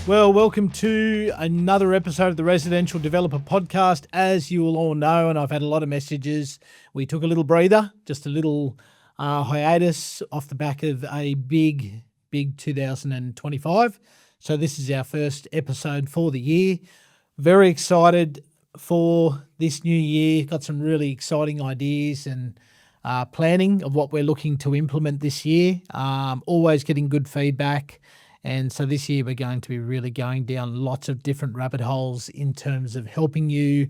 Well, welcome to another episode of the Residential Developer Podcast. As you will all know, and I've had a lot of messages, we took a little breather, just a little hiatus off the back of a big 2025. So this is our first episode for the year. Very excited for this new year. Got some really exciting ideas and planning of what we're looking to implement this year. Always getting good feedback. And so this year we're going to be really going down lots of different rabbit holes in terms of helping you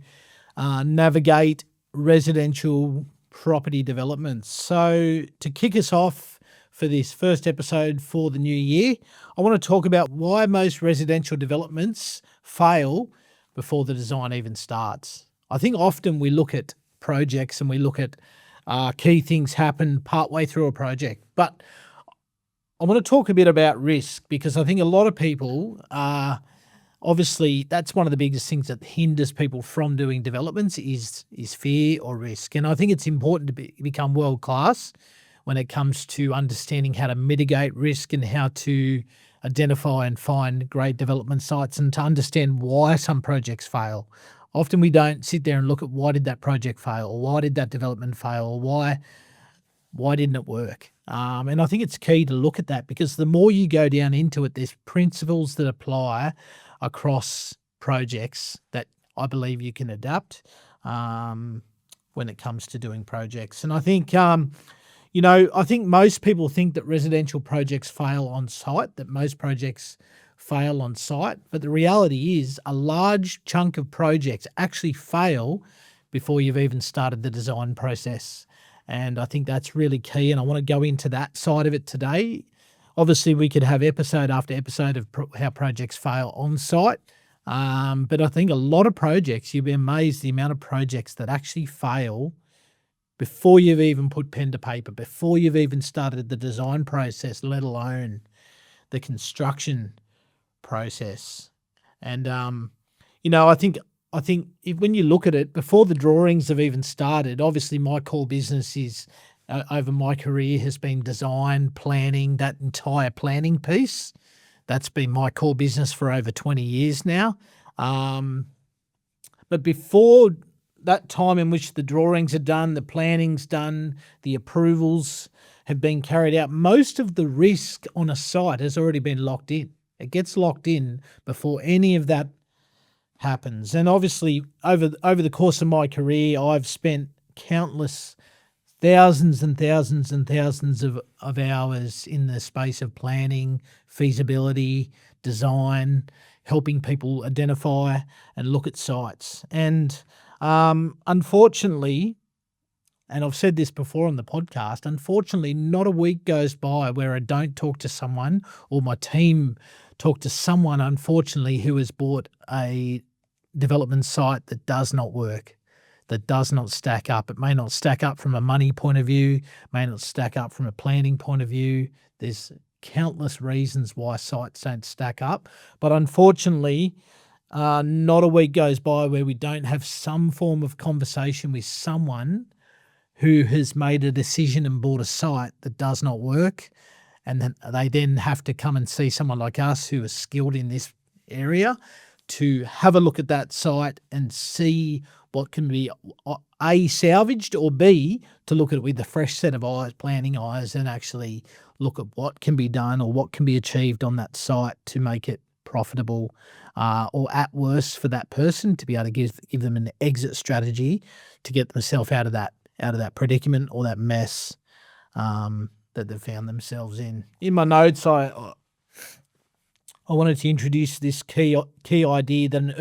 navigate residential property developments. So to kick us off for this first episode for the new year, I want to talk about why most residential developments fail before the design even starts. I think often we look at projects and we look at key things happen partway through a project, but I want to talk a bit about risk because I think a lot of people obviously that's one of the biggest things that hinders people from doing developments is fear or risk. And I think it's important to become world class when it comes to understanding how to mitigate risk and how to identify and find great development sites and to understand why some projects fail. Often we don't sit there and look at why did that project fail or why did that development fail or why didn't it work? And I think it's key to look at that because the more you go down into it, there's principles that apply across projects that I believe you can adapt when it comes to doing projects. And I think, I think most people think that residential projects fail on site, that most projects fail on site. But the reality is a large chunk of projects actually fail before you've even started the design process. And I think that's really key. And I want to go into that side of it today. Obviously, we could have episode after episode of how projects fail on site. But I think a lot of projects, you'll be amazed the amount of projects that actually fail before you've even put pen to paper, before you've even started the design process, let alone the construction process. And, I think when you look at it, before the drawings have even started, obviously my core business is over my career has been design, planning, that entire planning piece. That's been my core business for over 20 years now. But before that time in which the drawings are done, the planning's done, the approvals have been carried out, most of the risk on a site has already been locked in. It gets locked in before any of that happens. And obviously over the course of my career, I've spent countless thousands and thousands and thousands of hours in the space of planning, feasibility, design, helping people identify and look at sites. And unfortunately, and I've said this before on the podcast, unfortunately, not a week goes by where I don't talk to someone or my team talk to someone, unfortunately, who has bought a development site that does not work, that does not stack up. It may not stack up from a money point of view, may not stack up from a planning point of view. There's countless reasons why sites don't stack up. But unfortunately, not a week goes by where we don't have some form of conversation with someone who has made a decision and bought a site that does not work. And then they then have to come and see someone like us who is skilled in this area to have a look at that site and see what can be A, salvaged, or B, to look at it with a fresh set of eyes, planning eyes, and actually look at what can be done or what can be achieved on that site to make it profitable or at worst for that person to be able to give them an exit strategy to get themselves out of that predicament or that mess that they've found themselves in. In my notes, I wanted to introduce this key idea that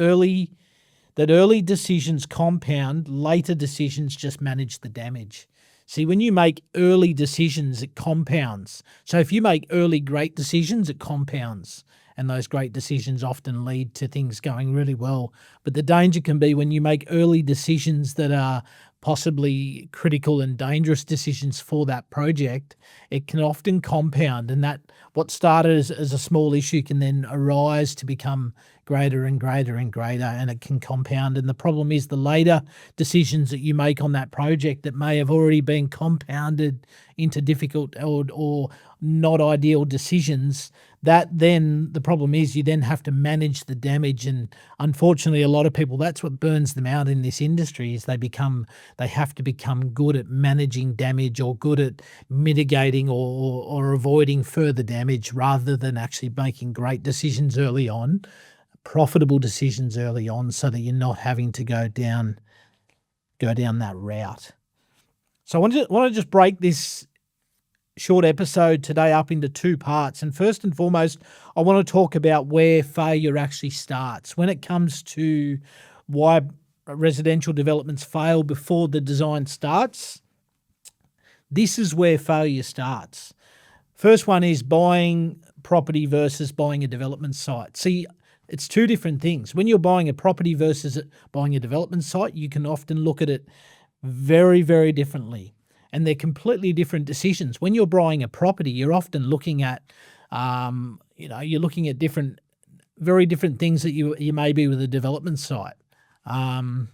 early decisions compound, later decisions just manage the damage. See, when you make early decisions, it compounds. So if you make early great decisions, it compounds. And those great decisions often lead to things going really well. But the danger can be when you make early decisions that are possibly critical and dangerous decisions for that project, it can often compound, and that what started as a small issue can then arise to become greater and greater and greater, and it can compound. And the problem is the later decisions that you make on that project that may have already been compounded into difficult or not ideal decisions, that then the problem is you then have to manage the damage. And unfortunately, a lot of people, that's what burns them out in this industry, is they have to become good at managing damage or good at mitigating or avoiding further damage, rather than actually making great decisions early on, profitable decisions early on, so that you're not having to go down that route. So I want to just break this short episode today up into two parts. And first and foremost, I want to talk about where failure actually starts. When it comes to why residential developments fail before the design starts, this is where failure starts. First one is buying property versus buying a development site. See, it's two different things. When you're buying a property versus buying a development site, you can often look at it very, very differently. And they're completely different decisions. When you're buying a property, you're often looking at, you're looking at very different things that you may be with a development site. I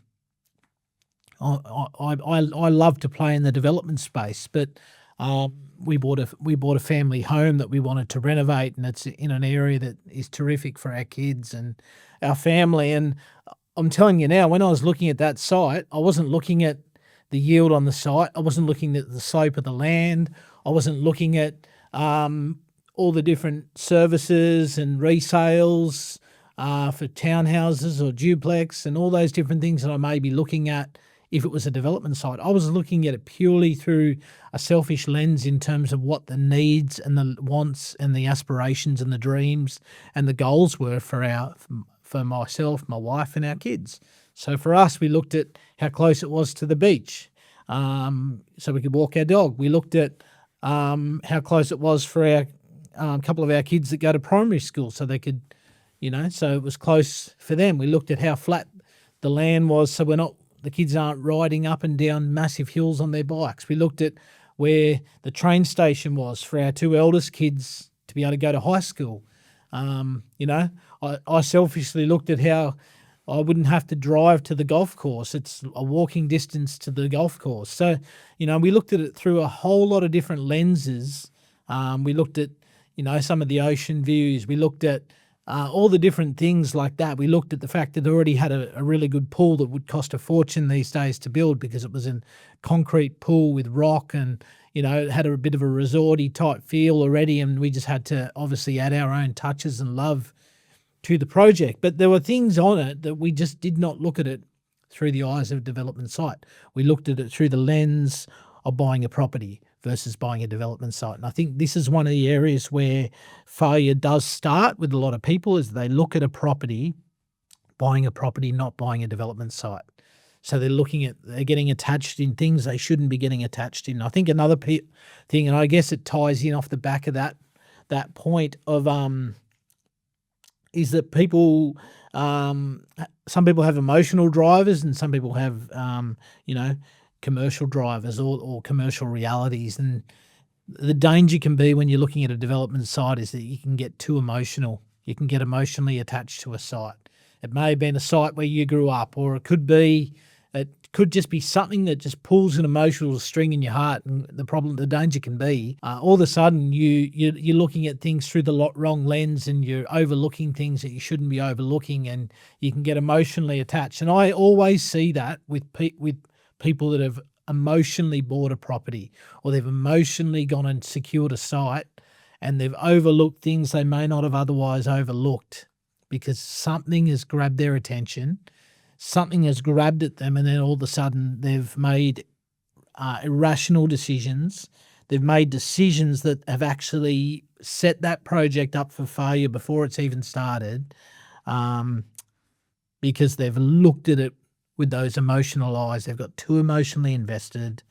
love to play in the development space, but we bought a family home that we wanted to renovate, and it's in an area that is terrific for our kids and our family. And I'm telling you now, when I was looking at that site, I wasn't looking at the yield on the site. I wasn't looking at the slope of the land. I wasn't looking at all the different services and resales for townhouses or duplex and all those different things that I may be looking at if it was a development site. I was looking at it purely through a selfish lens in terms of what the needs and the wants and the aspirations and the dreams and the goals were for myself, my wife, and our kids. So for us, we looked at how close it was to the beach, so we could walk our dog. We looked at how close it was for our couple of our kids that go to primary school, so they could, so it was close for them. We looked at how flat the land was, so the kids aren't riding up and down massive hills on their bikes. We looked at where the train station was for our two eldest kids to be able to go to high school. I selfishly looked at how I wouldn't have to drive to the golf course. It's a walking distance to the golf course. So, we looked at it through a whole lot of different lenses. We looked at, some of the ocean views. We looked at all the different things like that. We looked at the fact that it already had a really good pool that would cost a fortune these days to build, because it was a concrete pool with rock and, it had a bit of a resorty type feel already. And we just had to obviously add our own touches and love to the project. But there were things on it that we just did not look at it through the eyes of a development site. We looked at it through the lens of buying a property versus buying a development site. And I think this is one of the areas where failure does start with a lot of people, is they look at a property, buying a property, not buying a development site. So they're getting attached in things they shouldn't be getting attached in. I think another thing, and I guess it ties in off the back of that point of is that people, some people have emotional drivers and some people have, commercial drivers or commercial realities. And the danger can be when you're looking at a development site is that you can get too emotional. You can get emotionally attached to a site. It may have been a site where you grew up, or it could just be something that just pulls an emotional string in your heart. And the danger can be, all of a sudden you're looking at things through the wrong lens, and you're overlooking things that you shouldn't be overlooking, and you can get emotionally attached. And I always see that with people that have emotionally bought a property, or they've emotionally gone and secured a site, and they've overlooked things they may not have otherwise overlooked because something has grabbed their attention. Something has grabbed at them, and then all of a sudden they've made irrational decisions. They've made decisions that have actually set that project up for failure before it's even started, because they've looked at it with those emotional eyes. They've got too emotionally invested,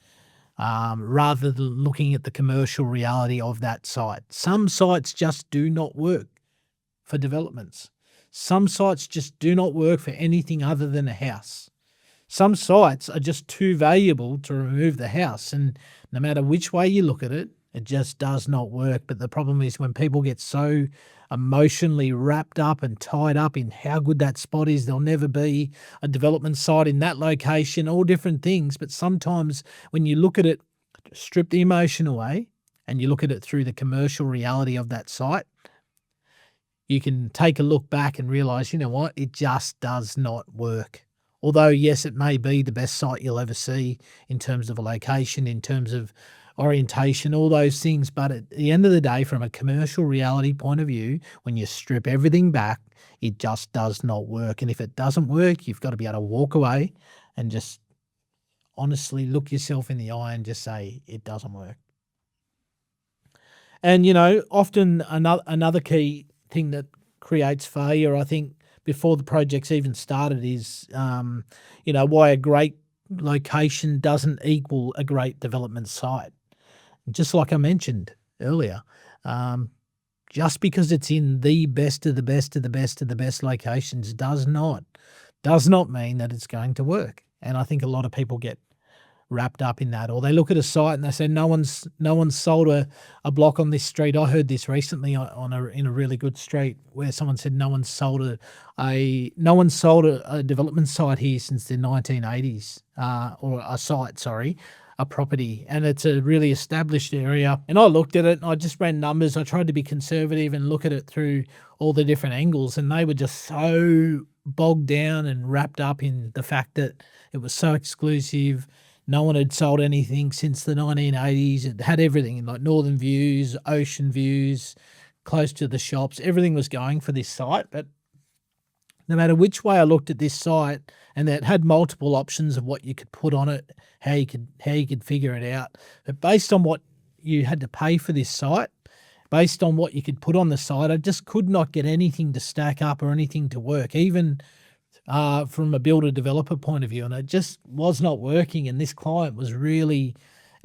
rather than looking at the commercial reality of that site. Some sites just do not work for developments. Some sites just do not work for anything other than a house. Some sites are just too valuable to remove the house, and no matter which way you look at it It just does not work. But the problem is when people get so emotionally wrapped up and tied up in how good that spot is, there'll never be a development site in that location, all different things. But sometimes when you look at it, strip the emotion away and you look at it through the commercial reality of that site, you can take a look back and realize, you know what, it just does not work. Although, yes, it may be the best site you'll ever see in terms of a location, in terms of orientation, all those things. But at the end of the day, from a commercial reality point of view, when you strip everything back, it just does not work. And if it doesn't work, you've got to be able to walk away and just honestly look yourself in the eye and just say, it doesn't work. And, often another key thing that creates failure, I think, before the project's even started is, why a great location doesn't equal a great development site. Just like I mentioned earlier, just because it's in the best of the best of the best of the best locations does not mean that it's going to work. And I think a lot of people get wrapped up in that, or they look at a site and they say no one's sold a block on this street. I heard this recently in a really good street where someone said no one's sold a development site here since the 1980s, or a site, sorry, a property, and it's a really established area. And I looked at it and I just ran numbers. I tried to be conservative and look at it through all the different angles, and they were just so bogged down and wrapped up in the fact that it was so exclusive. No one had sold anything since the 1980s. It had everything, like northern views, ocean views, close to the shops. Everything was going for this site. But no matter which way I looked at this site, and it had multiple options of what you could put on it, how you could figure it out. But based on what you had to pay for this site, based on what you could put on the site, I just could not get anything to stack up or anything to work, even from a builder-developer point of view, and it just was not working. And this client was really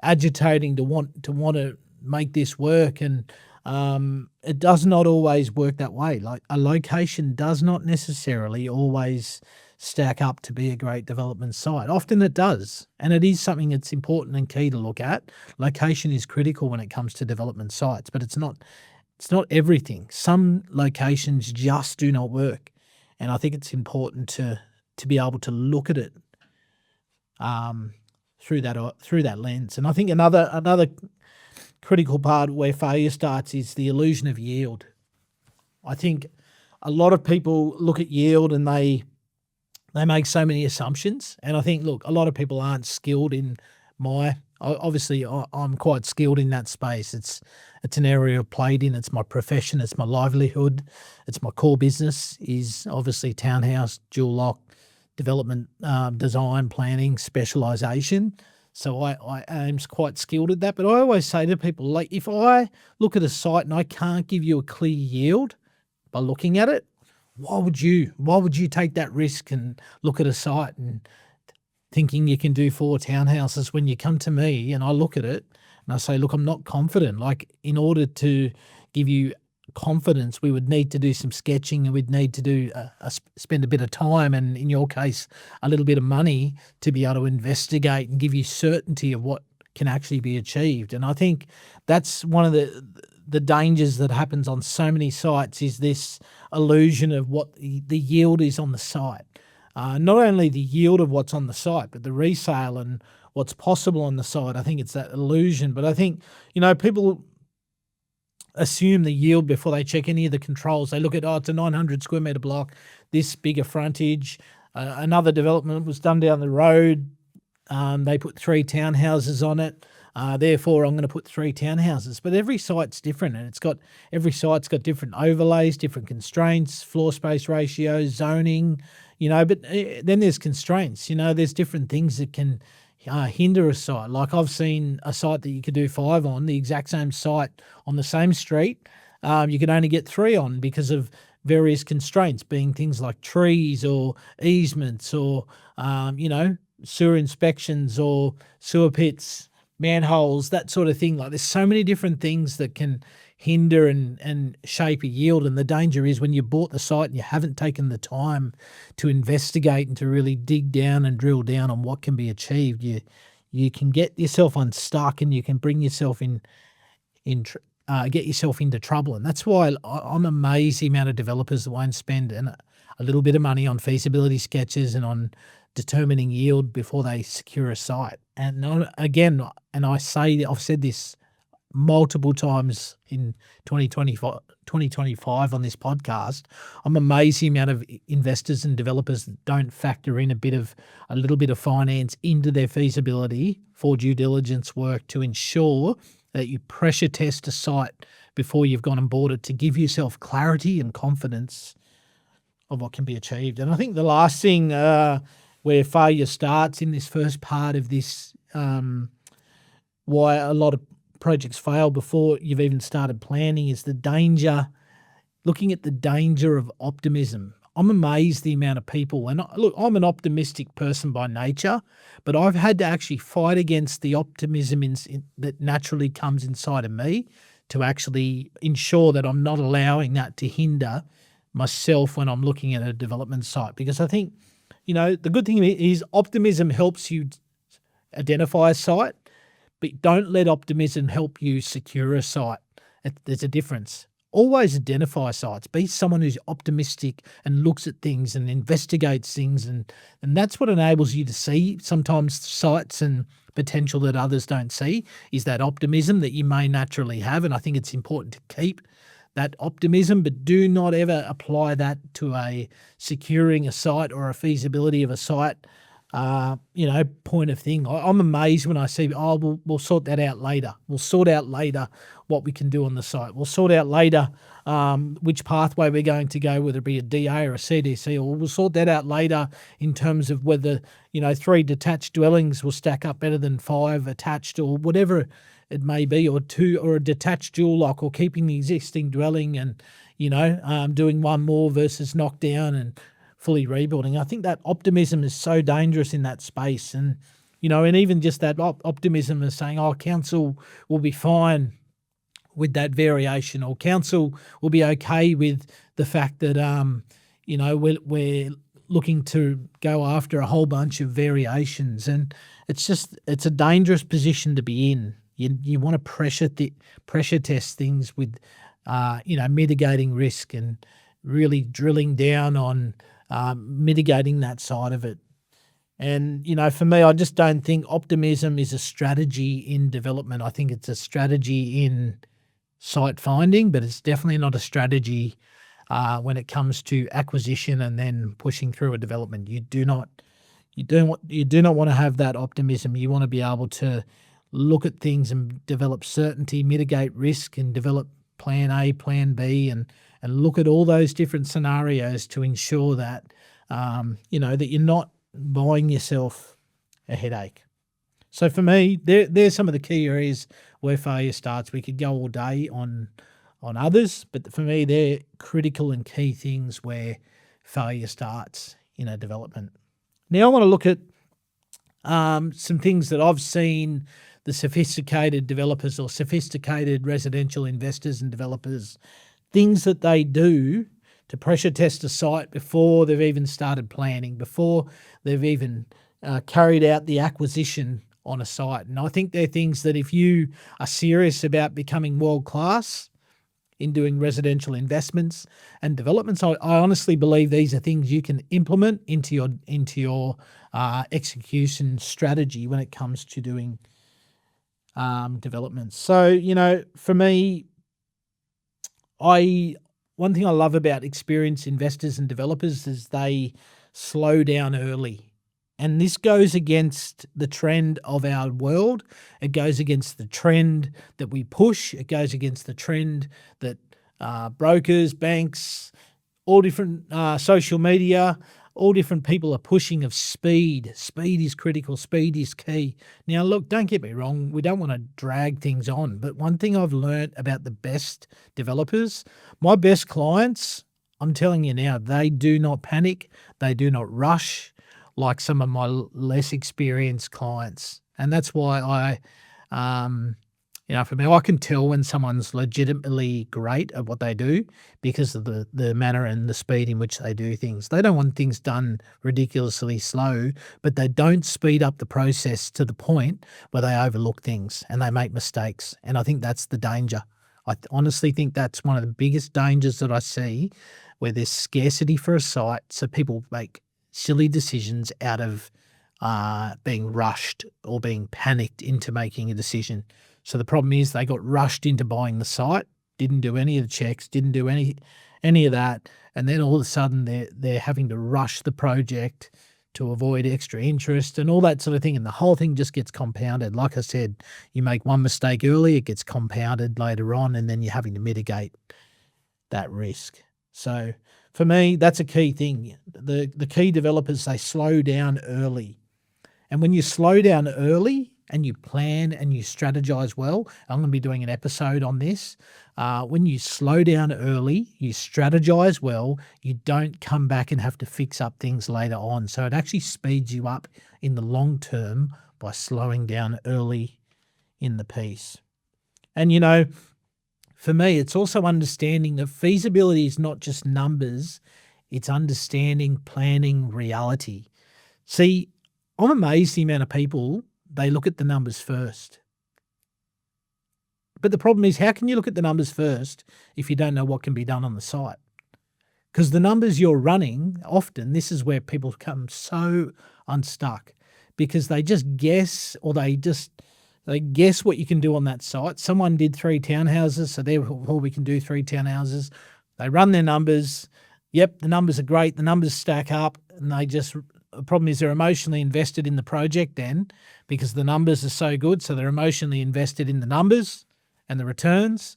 agitating to want to make this work, and it does not always work that way. Like, a location does not necessarily always stack up to be a great development site. Often it does, and it is something that's important and key to look at. Location is critical when it comes to development sites, but it's not everything. Some locations just do not work. And I think it's important to be able to look at it through that lens. And I think another critical part where failure starts is the illusion of yield. I think a lot of people look at yield and they make so many assumptions. And I think, look, a lot of people aren't skilled in obviously I'm quite skilled in that space. It's an area I've played in. It's my profession. It's my livelihood. It's my core business is obviously townhouse, dual lock, development, design, planning, specialisation. So I am quite skilled at that. But I always say to people, like, if I look at a site and I can't give you a clear yield by looking at it, why would you take that risk and look at a site and thinking you can do 4 townhouses when you come to me and I look at it and I say, look, I'm not confident. Like, in order to give you confidence, we would need to do some sketching and we'd need to do spend a bit of time and, in your case, a little bit of money to be able to investigate and give you certainty of what can actually be achieved. And I think that's one of the dangers that happens on so many sites, is this illusion of what the yield is on the site. Not only the yield of what's on the site, but the resale and what's possible on the site. I think it's that illusion. But I think, people assume the yield before they check any of the controls. They look at, it's a 900 square metre block, this bigger frontage. Another development was done down the road. They put 3 townhouses on it. Therefore, I'm going to put 3 townhouses. But every site's different, and every site's got different overlays, different constraints, floor space ratios, zoning, but then there's constraints. There's different things that can hinder a site. Like, I've seen a site that you could do 5 on, the exact same site on the same street. You could only get 3 on because of various constraints, being things like trees or easements or, sewer inspections or sewer pits, manholes, that sort of thing. Like, there's so many different things that can hinder and shape a yield. And the danger is when you bought the site and you haven't taken the time to investigate and to really dig down and drill down on what can be achieved, you can get yourself unstuck and you can bring yourself get yourself into trouble. And that's why I'm amazed the amount of developers that won't spend a little bit of money on feasibility sketches and on determining yield before they secure a site. And again, and I've said this multiple times in 2025 on this podcast, I'm amazed the amount of investors and developers that don't factor in a little bit of finance into their feasibility for due diligence work to ensure that you pressure test a site before you've gone and bought it to give yourself clarity and confidence of what can be achieved. And I think the last thing where failure starts in this first part of this, why a lot of projects fail before you've even started planning, is looking at the danger of optimism. I'm amazed the amount of people, and look, I'm an optimistic person by nature, but I've had to actually fight against the optimism that naturally comes inside of me to actually ensure that I'm not allowing that to hinder myself when I'm looking at a development site. Because I think, the good thing is optimism helps you identify a site, but don't let optimism help you secure a site. There's a difference. Always identify sites. Be someone who's optimistic and looks at things and investigates things. And that's what enables you to see sometimes sites and potential that others don't see, is that optimism that you may naturally have. And I think it's important to keep that optimism, but do not ever apply that to securing a site or a feasibility of a site point of thing. I'm amazed when I see, we'll sort that out later. We'll sort out later what we can do on the site. We'll sort out later which pathway we're going to go, whether it be a DA or a CDC, or we'll sort that out later in terms of whether, 3 detached dwellings will stack up better than 5 attached, or whatever it may be, or 2, or a detached dual lock, or keeping the existing dwelling and, doing one more versus knock down and fully rebuilding. I think that optimism is so dangerous in that space. And, and even just that optimism of saying, council will be fine with that variation, or council will be okay with the fact that, we're looking to go after a whole bunch of variations. And it's a dangerous position to be in. You want to pressure test things with, mitigating risk and really drilling down on mitigating that side of it. And, for me, I just don't think optimism is a strategy in development. I think it's a strategy in site finding, but it's definitely not a strategy when it comes to acquisition and then pushing through a development. You do not want to have that optimism. You want to be able to look at things and develop certainty, mitigate risk, and develop plan A, plan B, and look at all those different scenarios to ensure that, that you're not buying yourself a headache. So for me, there's some of the key areas where failure starts. We could go all day on others, but for me, they're critical and key things where failure starts in a development. Now I want to look at some things that I've seen the sophisticated developers or sophisticated residential investors and developers, things that they do to pressure test a site before they've even started planning, before they've even carried out the acquisition on a site. And I think they're things that if you are serious about becoming world-class in doing residential investments and developments, I honestly believe these are things you can implement into your execution strategy when it comes to doing developments. So, for me, one thing I love about experienced investors and developers is they slow down early. And this goes against the trend of our world. It goes against the trend that we push. It goes against the trend that brokers, banks, all different social media, all different people are pushing of speed. Speed is critical. Speed is key. Now, look, don't get me wrong. We don't want to drag things on. But one thing I've learned about the best developers, my best clients, I'm telling you now, they do not panic. They do not rush like some of my less experienced clients. And that's why For me, I can tell when someone's legitimately great at what they do because of the manner and the speed in which they do things. They don't want things done ridiculously slow, but they don't speed up the process to the point where they overlook things and they make mistakes. And I think that's the danger. Honestly think that's one of the biggest dangers that I see, where there's scarcity for a site, so people make silly decisions out of being rushed or being panicked into making a decision. So the problem is they got rushed into buying the site, didn't do any of the checks, didn't do any of that, and then all of a sudden they're having to rush the project to avoid extra interest and all that sort of thing, and the whole thing just gets compounded. Like I said, you make one mistake early, it gets compounded later on, and then you're having to mitigate that risk. So for me, that's a key thing. The key developers, they slow down early. And when you slow down early and you plan and you strategize well, I'm going to be doing an episode on this. When you slow down early, you strategize well, you don't come back and have to fix up things later on. So it actually speeds you up in the long term by slowing down early in the piece. And, for me, it's also understanding that feasibility is not just numbers, it's understanding, planning, reality. See, I'm amazed the amount of people, they look at the numbers first. But the problem is, how can you look at the numbers first if you don't know what can be done on the site? Because the numbers you're running, often this is where people become so unstuck, because they just guess, or they guess what you can do on that site. Someone did 3 townhouses, so therefore we can do 3 townhouses. They run their numbers. Yep, the numbers are great. The numbers stack up, and the problem is they're emotionally invested in the project then, because the numbers are so good. So they're emotionally invested in the numbers and the returns,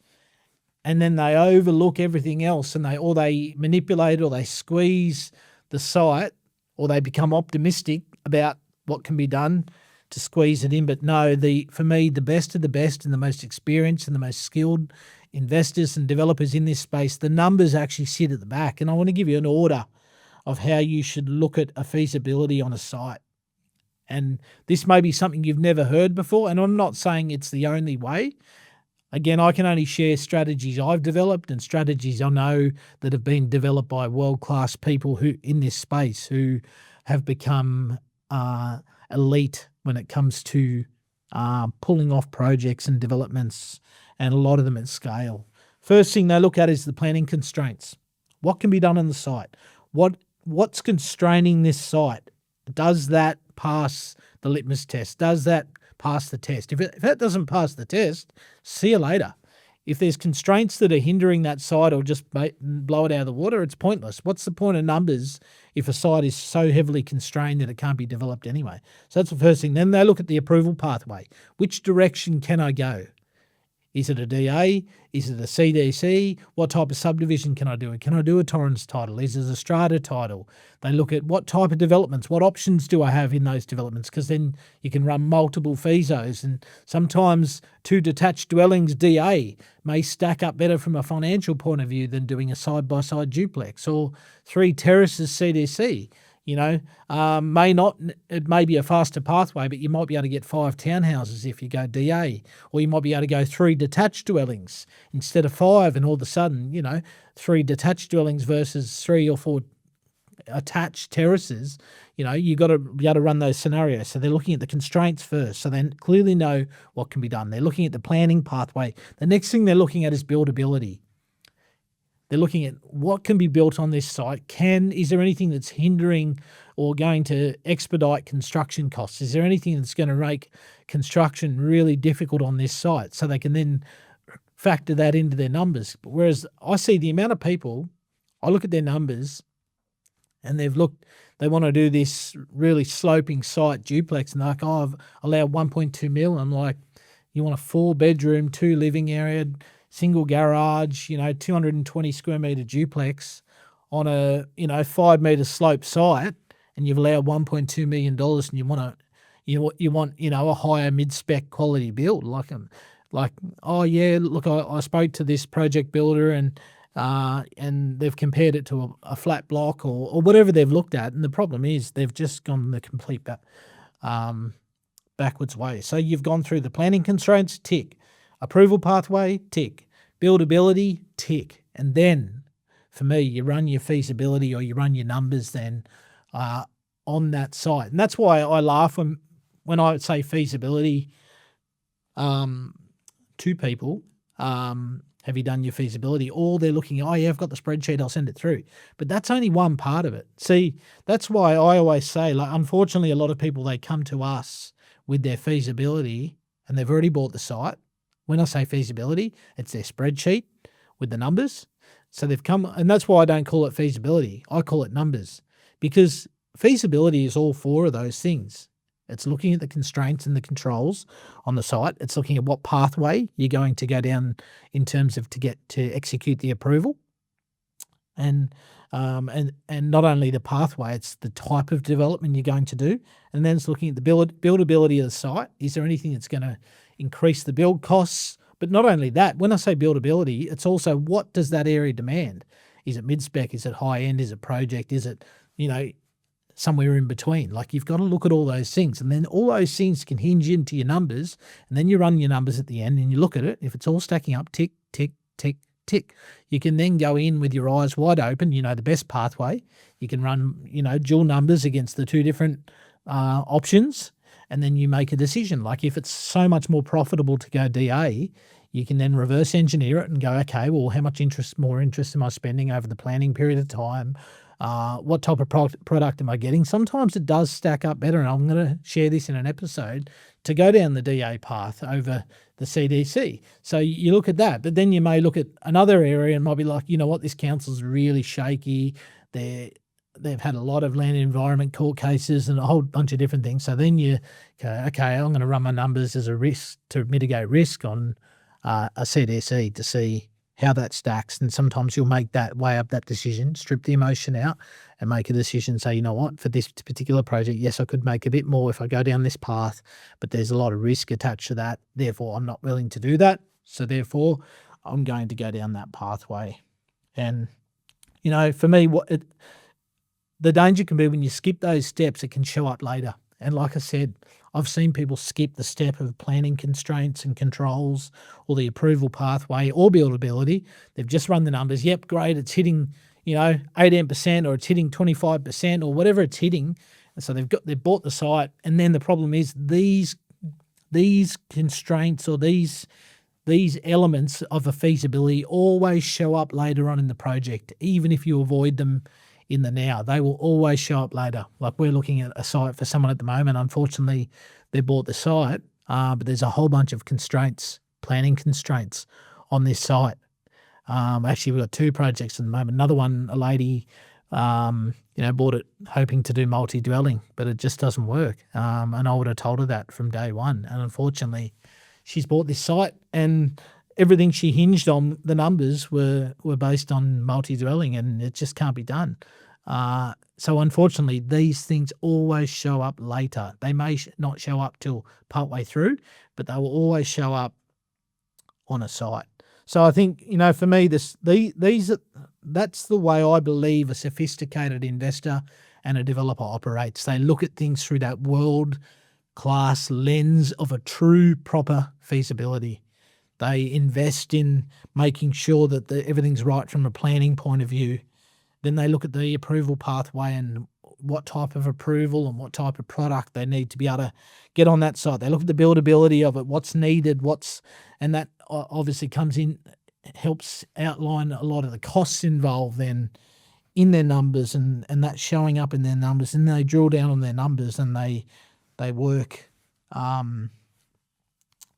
and then they overlook everything else, and they manipulate or they squeeze the site, or they become optimistic about what can be done to squeeze it in. But no, for me, the best of the best and the most experienced and the most skilled investors and developers in this space, the numbers actually sit at the back. And I want to give you an order of how you should look at a feasibility on a site. And this may be something you've never heard before, and I'm not saying it's the only way. Again, I can only share strategies I've developed and strategies I know that have been developed by world-class people who in this space who have become elite when it comes to pulling off projects and developments, and a lot of them at scale. First thing they look at is the planning constraints. What can be done on the site? What's constraining this site? Does that pass the litmus test? Does that pass the test? If that doesn't pass the test, see you later. If there's constraints that are hindering that site or just blow it out of the water, it's pointless. What's the point of numbers if a site is so heavily constrained that it can't be developed anyway? So that's the first thing. Then they look at the approval pathway. Which direction can I go? Is it a DA? Is it a CDC? What type of subdivision can I do? Can I do a Torrens title? Is it a strata title? They look at what type of developments, what options do I have in those developments, because then you can run multiple FISOs, and sometimes 2 detached dwellings DA may stack up better from a financial point of view than doing a side-by-side duplex, or 3 terraces CDC. It may be a faster pathway, but you might be able to get 5 townhouses if you go DA, or you might be able to go 3 detached dwellings instead of 5, and all of a sudden, 3 detached dwellings versus 3 or 4 attached terraces. You've got to be able to run those scenarios. So they're looking at the constraints first, so they clearly know what can be done. They're looking at the planning pathway. The next thing they're looking at is buildability. They're looking at what can be built on this site. Is there anything that's hindering or going to expedite construction costs? Is there anything that's going to make construction really difficult on this site? So they can then factor that into their numbers. Whereas I see the amount of people, I look at their numbers and they want to do this really sloping site duplex, and they're like, I've allowed 1.2 mil. I'm like, you want a 4-bedroom, 2 living area, single garage, 220 square meter duplex on a, 5 meter slope site, and you've allowed $1.2 million, and you want, a higher mid-spec quality build. Oh yeah, look, I spoke to this project builder and they've compared it to a flat block or whatever they've looked at. And the problem is they've just gone the complete backwards way. So you've gone through the planning constraints, tick. Approval pathway, tick. Buildability, tick. And then, for me, you run your feasibility or you run your numbers then on that site. And that's why I laugh when I say feasibility to people. Have you done your feasibility? Or they're looking, oh yeah, I've got the spreadsheet, I'll send it through. But that's only one part of it. See, that's why I always say, like, unfortunately, a lot of people, they come to us with their feasibility and they've already bought the site. When I say feasibility, it's their spreadsheet with the numbers. So they've come, and that's why I don't call it feasibility. I call it numbers, because feasibility is all four of those things. It's looking at the constraints and the controls on the site. It's looking at what pathway you're going to go down in terms of to get to execute the approval. And not only the pathway, it's the type of development you're going to do. And then it's looking at the buildability of the site. Is there anything that's going to increase the build costs? But not only that, when I say buildability, it's also what does that area demand? Is it mid-spec? Is it high-end? Is it project? Is it, somewhere in between? Like, you've got to look at all those things, and then all those things can hinge into your numbers, and then you run your numbers at the end and you look at it. If it's all stacking up, tick, tick, tick, tick, you can then go in with your eyes wide open, the best pathway. You can run, dual numbers against the two different options, and then you make a decision. Like, if it's so much more profitable to go DA, you can then reverse engineer it and go, okay, well, how much more interest am I spending over the planning period of time? What type of product am I getting? Sometimes it does stack up better, and I'm going to share this in an episode, to go down the DA path over the CDC. So you look at that, but then you may look at another area and might be like, this council's really shaky. They've had a lot of land and environment court cases and a whole bunch of different things. So then you go, okay, I'm going to run my numbers as a risk to mitigate risk on a CDC to see how that stacks. And sometimes you'll weigh up that decision, strip the emotion out, and make a decision, say, you know what, for this particular project, yes, I could make a bit more if I go down this path, but there's a lot of risk attached to that. Therefore, I'm not willing to do that. So therefore, I'm going to go down that pathway. And, for me, the danger can be when you skip those steps, it can show up later. And like I said, I've seen people skip the step of planning constraints and controls, or the approval pathway, or buildability. They've just run the numbers. Yep, great, it's hitting, 18%, or it's hitting 25%, or whatever it's hitting. And so they've bought the site, and then the problem is these constraints or these elements of a feasibility always show up later on in the project, even if you avoid them in the now. They will always show up later. Like, we're looking at a site for someone at the moment. Unfortunately, they bought the site, but there's a whole bunch of planning constraints on this site. Actually, we've got two projects at the moment. Another one, a lady, bought it hoping to do multi-dwelling, but it just doesn't work. And I would have told her that from day one. And unfortunately, she's bought this site, and everything she hinged on, the numbers were based on multi-dwelling, and it just can't be done. So unfortunately, these things always show up later. They may not show up till partway through, but they will always show up on a site. So I think, for me, that's the way I believe a sophisticated investor and a developer operates. They look at things through that world-class lens of a true, proper feasibility. They invest in making sure that everything's right from a planning point of view. Then they look at the approval pathway and what type of approval and what type of product they need to be able to get on that site. They look at the buildability of it, what's needed, and that obviously helps outline a lot of the costs involved then in their numbers, and that's showing up in their numbers. And they drill down on their numbers, and they work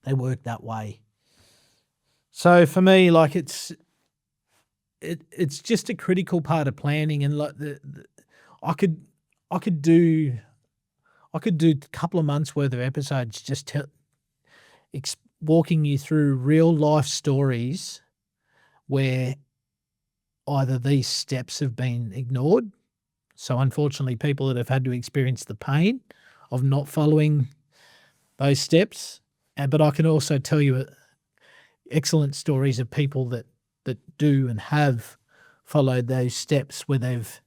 that way. So for me, like, it's just a critical part of planning, and like I could do a couple of months worth of episodes just walking you through real life stories where either these steps have been ignored. So unfortunately, people that have had to experience the pain of not following those steps, but I can also tell you excellent stories of people that do and have followed those steps, where they've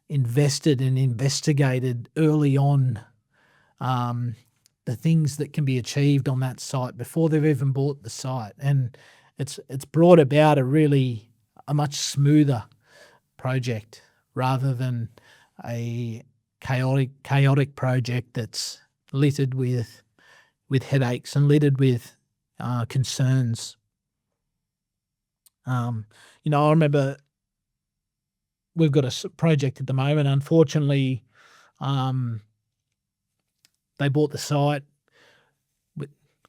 invested and investigated early on the things that can be achieved on that site before they've even bought the site. And it's brought about a much smoother project rather than a chaotic project that's littered with headaches and littered with concerns. I remember we've got a project at the moment. Unfortunately, they bought the site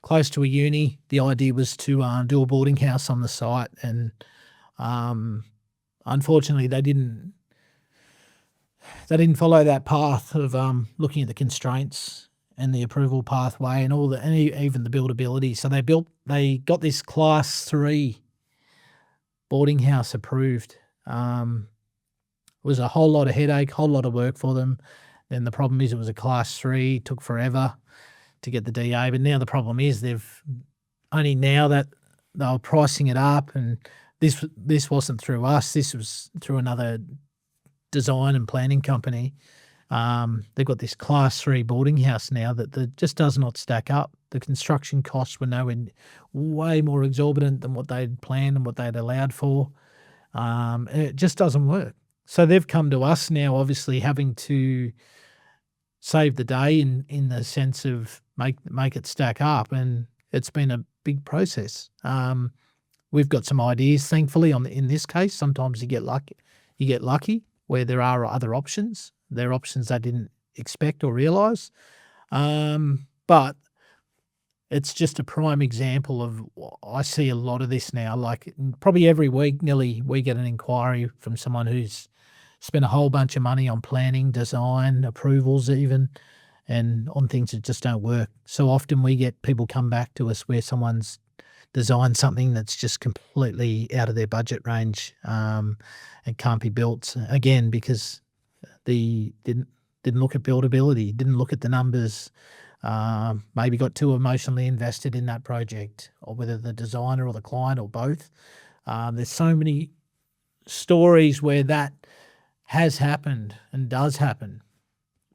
close to a uni. The idea was to do a boarding house on the site, and unfortunately, they didn't follow that path of looking at the constraints and the approval pathway and even the buildability. So they got this Class 3 boarding house approved. It was a whole lot of headache, whole lot of work for them. Then the problem is it was a Class 3, took forever to get the DA. But now the problem is they've only now that they were pricing it up, and this wasn't through us. This was through another design and planning company. They've got this Class 3 boarding house now that just does not stack up. The construction costs were way more exorbitant than what they'd planned and what they'd allowed for. It just doesn't work. So they've come to us now, obviously having to save the day in the sense of make it stack up, and it's been a big process. We've got some ideas, thankfully, in this case. Sometimes you get lucky where there are other options. There are options they didn't expect or realise. But it's just a prime example of, I see a lot of this now. Like probably every week, nearly, we get an inquiry from someone who's spent a whole bunch of money on planning, design, approvals even, and on things that just don't work. So often we get people come back to us where someone's designed something that's just completely out of their budget range and can't be built, again, because they didn't look at buildability, didn't look at the numbers, maybe got too emotionally invested in that project, or whether the designer or the client or both. There's so many stories where that has happened and does happen.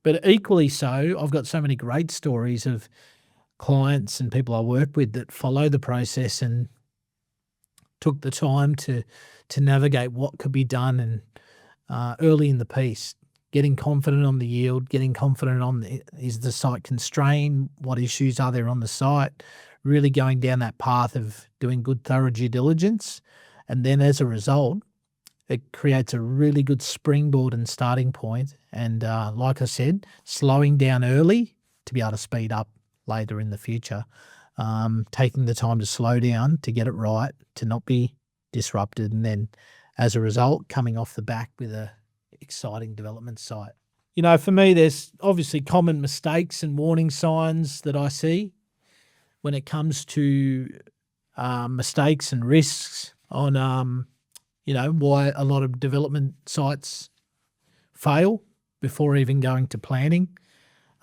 But equally so, I've got so many great stories of clients and people I work with that follow the process and took the time to navigate what could be done, and early in the piece, getting confident on the yield, getting confident on is the site constrained, what issues are there on the site, really going down that path of doing good thorough due diligence. And then as a result, it creates a really good springboard and starting point. And like I said, slowing down early to be able to speed up later in the future, taking the time to slow down, to get it right, to not be disrupted. And then as a result, coming off the back with a exciting development site. For me, there's obviously common mistakes and warning signs that I see when it comes to mistakes and risks on why a lot of development sites fail before even going to planning.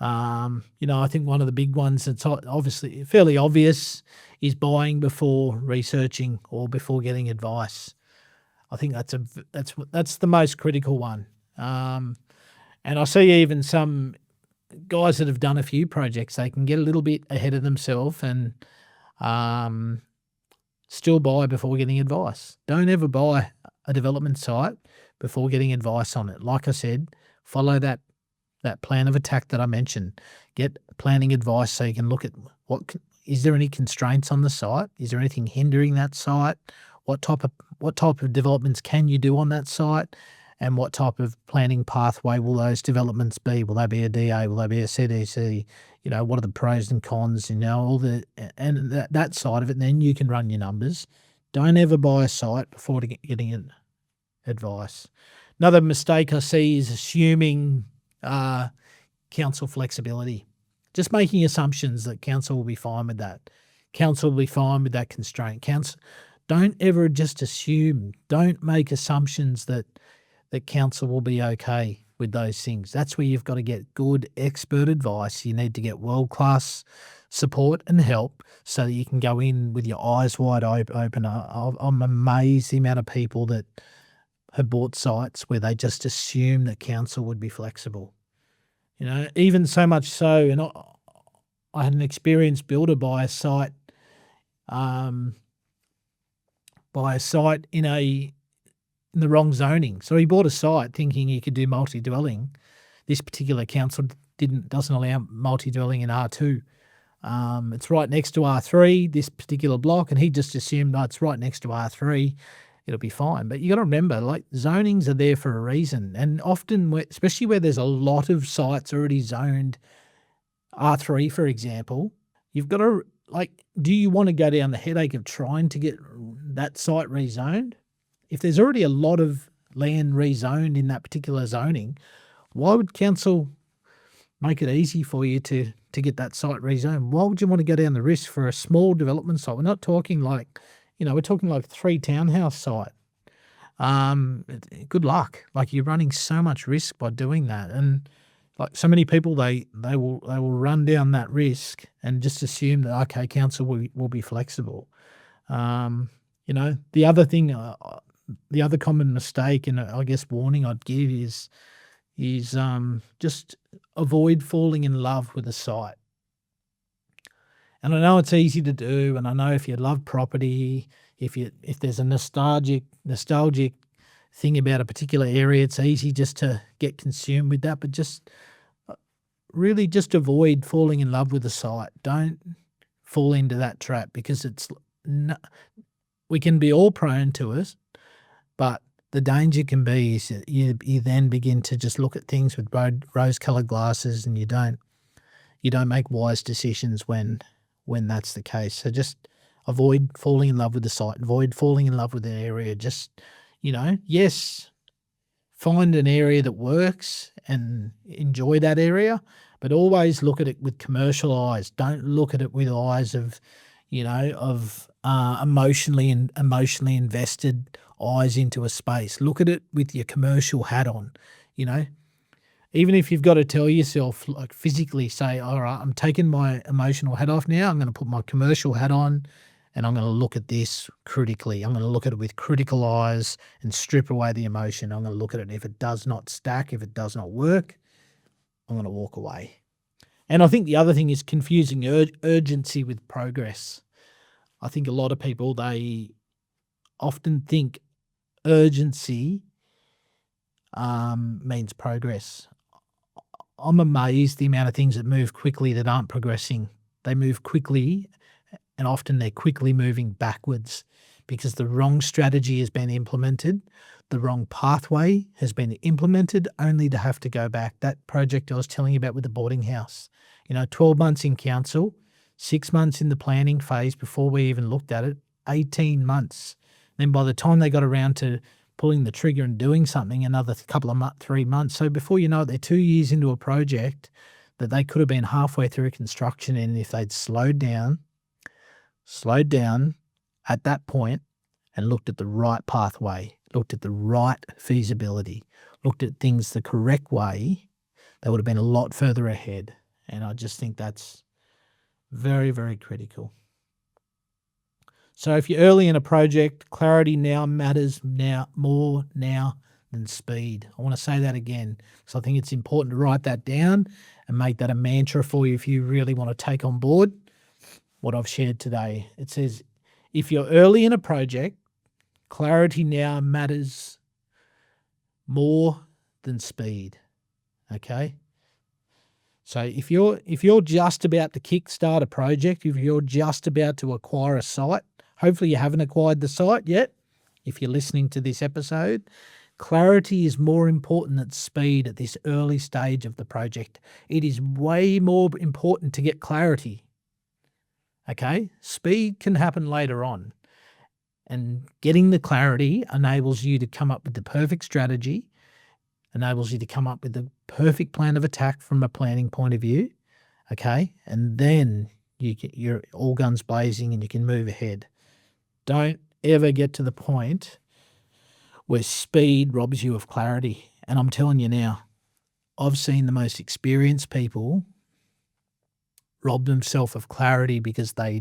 I think one of the big ones that's obviously fairly obvious is buying before researching or before getting advice. I think that's the most critical one. And I see even some guys that have done a few projects, they can get a little bit ahead of themselves and still buy before getting advice. Don't ever buy a development site before getting advice on it. Like I said, follow that plan of attack that I mentioned. Get planning advice so you can look at is there any constraints on the site? Is there anything hindering that site? What type of developments can you do on that site? And what type of planning pathway will those developments be? Will they be a DA? Will they be a CDC? What are the pros and cons? All that side of it. And then you can run your numbers. Don't ever buy a site before getting advice. Another mistake I see is assuming council flexibility. Just making assumptions that council will be fine with that. Council will be fine with that constraint. Don't ever just assume. Don't make assumptions that council will be okay with those things. That's where you've got to get good expert advice. You need to get world-class support and help so that you can go in with your eyes wide open. I'm amazed the amount of people that have bought sites where they just assume that council would be flexible. Even so much so, and I had an experienced builder buy a site in the wrong zoning. So he bought a site thinking he could do multi-dwelling. This particular council doesn't allow multi-dwelling in R2. It's right next to R3, this particular block, and he just assumed, it's right next to R3, it'll be fine. But you got to remember, like, zonings are there for a reason, and often, especially where there's a lot of sites already zoned R3, for example, you've got to, do you want to go down the headache of trying to get that site rezoned? If there's already a lot of land rezoned in that particular zoning, why would council make it easy for you to get that site rezoned? Why would you want to go down the risk for a small development site? We're not talking we're talking like 3 townhouse site. Good luck. Like, you're running so much risk by doing that. And like so many people, they will run down that risk and just assume that, okay, council will be flexible. The other thing, the other common mistake, and I guess warning I'd give is just avoid falling in love with a site. And I know it's easy to do, and I know if you love property, if there's a nostalgic thing about a particular area, it's easy just to get consumed with that. But just really just avoid falling in love with a site. Don't fall into that trap, because we can be all prone to it, but the danger can be is that you then begin to just look at things with rose-coloured glasses, and you don't make wise decisions when that's the case. So just avoid falling in love with the site. Avoid falling in love with an area. Just, yes, find an area that works and enjoy that area, but always look at it with commercial eyes. Don't look at it with eyes of emotionally invested eyes into a space. Look at it with your commercial hat on. Even if you've got to tell yourself, like, physically say, all right, I'm taking my emotional hat off now. I'm going to put my commercial hat on, and I'm going to look at this critically. I'm going to look at it with critical eyes and strip away the emotion. I'm going to look at it. If it does not stack, if it does not work, I'm going to walk away. And I think the other thing is confusing urgency with progress. I think a lot of people, they often think urgency means progress. I'm amazed the amount of things that move quickly that aren't progressing. They move quickly, and often they're quickly moving backwards because the wrong strategy has been implemented. The wrong pathway has been implemented, only to have to go back. That project I was telling you about with the boarding house, 12 months in council, 6 months in the planning phase before we even looked at it, 18 months. Then by the time they got around to pulling the trigger and doing something, another couple of 3 months. So before you know it, they're 2 years into a project that they could have been halfway through construction. And if they'd slowed down at that point and looked at the right pathway, looked at the right feasibility, looked at things the correct way, they would have been a lot further ahead. And I just think that's very, very critical. So if you're early in a project, clarity now matters more than speed. I want to say that again, because I think it's important to write that down and make that a mantra for you if you really want to take on board what I've shared today. It says, if you're early in a project, clarity now matters more than speed. Okay? So if you're just about to kickstart a project, if you're just about to acquire a site, hopefully you haven't acquired the site yet. If you're listening to this episode, clarity is more important than speed at this early stage of the project. It is way more important to get clarity. Okay? Speed can happen later on. And getting the clarity enables you to come up with the perfect strategy, enables you to come up with the perfect plan of attack from a planning point of view. Okay? And then you're all guns blazing and you can move ahead. Don't ever get to the point where speed robs you of clarity. And I'm telling you now, I've seen the most experienced people rob themselves of clarity because they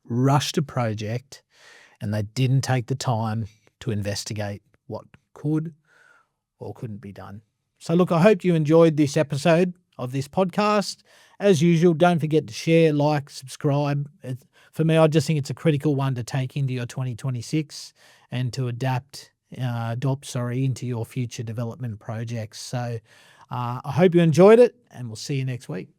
rushed a project and they didn't take the time to investigate what could or couldn't be done. So look, I hope you enjoyed this episode. of this podcast. As usual, don't forget to share, like, subscribe. For me, I just think it's a critical one to take into your 2026 and to adopt into your future development projects. So I hope you enjoyed it, and we'll see you next week.